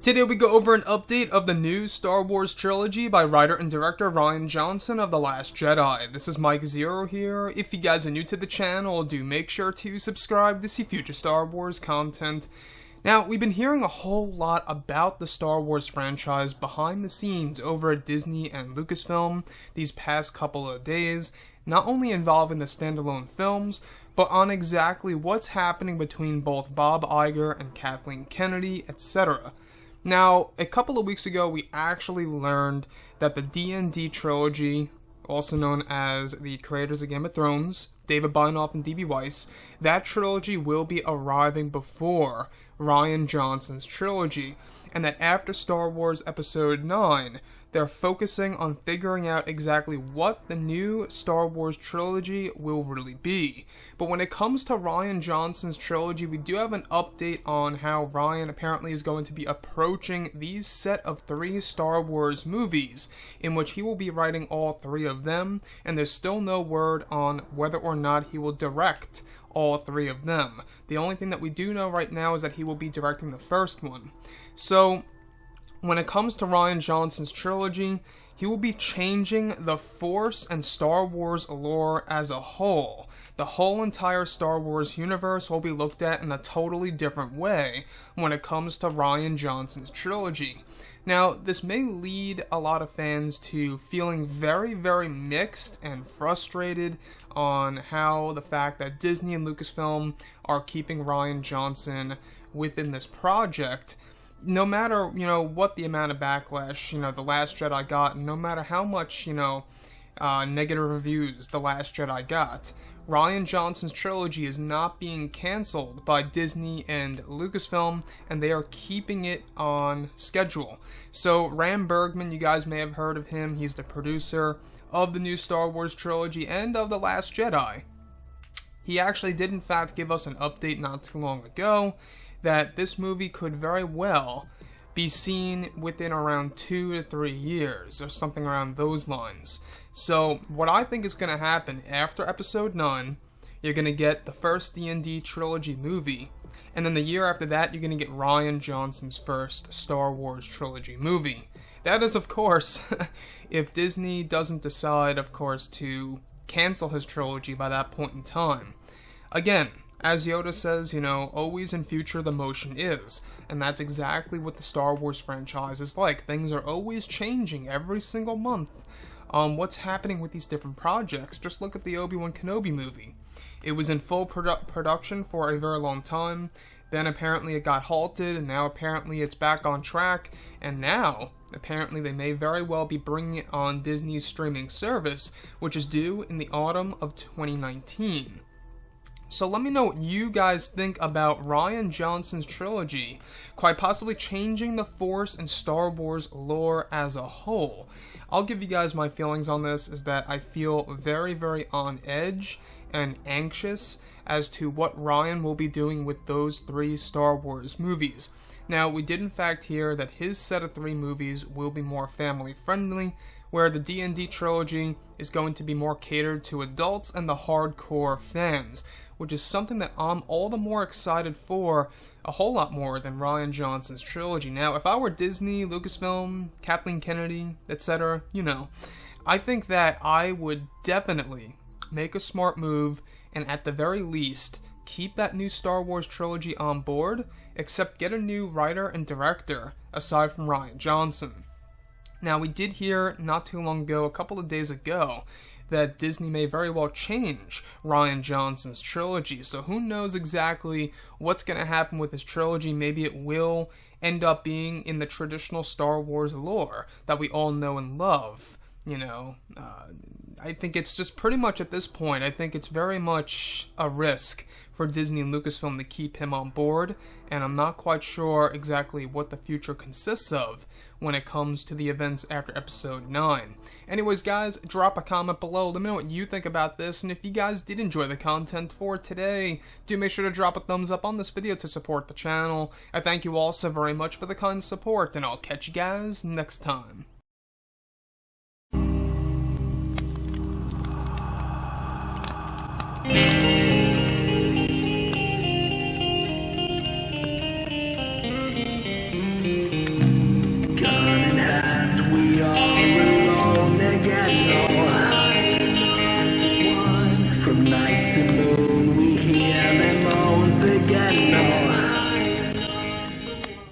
Today we go over an update of the new Star Wars Trilogy by writer and director Rian Johnson of The Last Jedi. This is Mike Zero here. If you guys are new to the channel, do make sure to subscribe to see future Star Wars content. Now, we've been hearing a whole lot about the Star Wars franchise behind the scenes over at Disney and Lucasfilm these past couple of days, not only involving the standalone films, but on exactly what's happening between both Bob Iger and Kathleen Kennedy, etc. Now, a couple of weeks ago, we actually learned that the D&D Trilogy, also known as the creators of Game of Thrones, David Benioff and D.B. Weiss, that trilogy will be arriving before Rian Johnson's trilogy, and that after Star Wars Episode 9, they're focusing on figuring out exactly what the new Star Wars trilogy will really be. But when it comes to Rian Johnson's trilogy, we do have an update on how Rian apparently is going to be approaching these set of 3 Star Wars movies, in which he will be writing all 3 of them, and there's still no word on whether or not he will direct all 3 of them. The only thing that we do know right now is that he will be directing the first one. So, when it comes to Rian Johnson's trilogy, he will be changing the Force and Star Wars lore as a whole. The whole entire Star Wars universe will be looked at in a totally different way when it comes to Rian Johnson's trilogy. Now, this may lead a lot of fans to feeling very, very mixed and frustrated on how the fact that Disney and Lucasfilm are keeping Rian Johnson within this project. No matter, what the amount of backlash, The Last Jedi got, and no matter how much, negative reviews The Last Jedi got, Rian Johnson's trilogy is not being canceled by Disney and Lucasfilm, and they are keeping it on schedule. So, Ram Bergman, you guys may have heard of him, he's the producer of the new Star Wars trilogy and of The Last Jedi. He actually did, in fact, give us an update not too long ago that this movie could very well be seen within around 2 to 3 years, or something around those lines. So, what I think is going to happen after Episode 9, you're going to get the first D&D Trilogy movie, and then the year after that, you're going to get Rian Johnson's first Star Wars Trilogy movie. That is, of course, if Disney doesn't decide, of course, to cancel his trilogy by that point in time. Again, as Yoda says, always in future the motion is, and that's exactly what the Star Wars franchise is like. Things are always changing every single month. What's happening with these different projects? Just look at the Obi-Wan Kenobi movie. It was in full production for a very long time, then apparently it got halted, and now apparently it's back on track, and now apparently they may very well be bringing it on Disney's streaming service, which is due in the autumn of 2019. So let me know what you guys think about Rian Johnson's trilogy, quite possibly changing the Force and Star Wars lore as a whole. I'll give you guys my feelings on this, is that I feel very, very on edge and anxious as to what Rian will be doing with those 3 Star Wars movies. Now, we did in fact hear that his set of 3 movies will be more family friendly, where the D&D trilogy is going to be more catered to adults and the hardcore fans, which is something that I'm all the more excited for, a whole lot more than Rian Johnson's trilogy. Now, if I were Disney, Lucasfilm, Kathleen Kennedy, etc., I think that I would definitely make a smart move, and at the very least, keep that new Star Wars trilogy on board, except get a new writer and director, aside from Rian Johnson. Now, we did hear not too long ago, a couple of days ago, that Disney may very well change Rian Johnson's trilogy, so who knows exactly what's going to happen with his trilogy. Maybe it will end up being in the traditional Star Wars lore that we all know and love. I think it's just pretty much at this point, I think it's very much a risk for Disney and Lucasfilm to keep him on board, and I'm not quite sure exactly what the future consists of when it comes to the events after Episode 9. Anyways, guys, drop a comment below, let me know what you think about this, and if you guys did enjoy the content for today, do make sure to drop a thumbs up on this video to support the channel. I thank you all so very much for the kind support, and I'll catch you guys next time. night.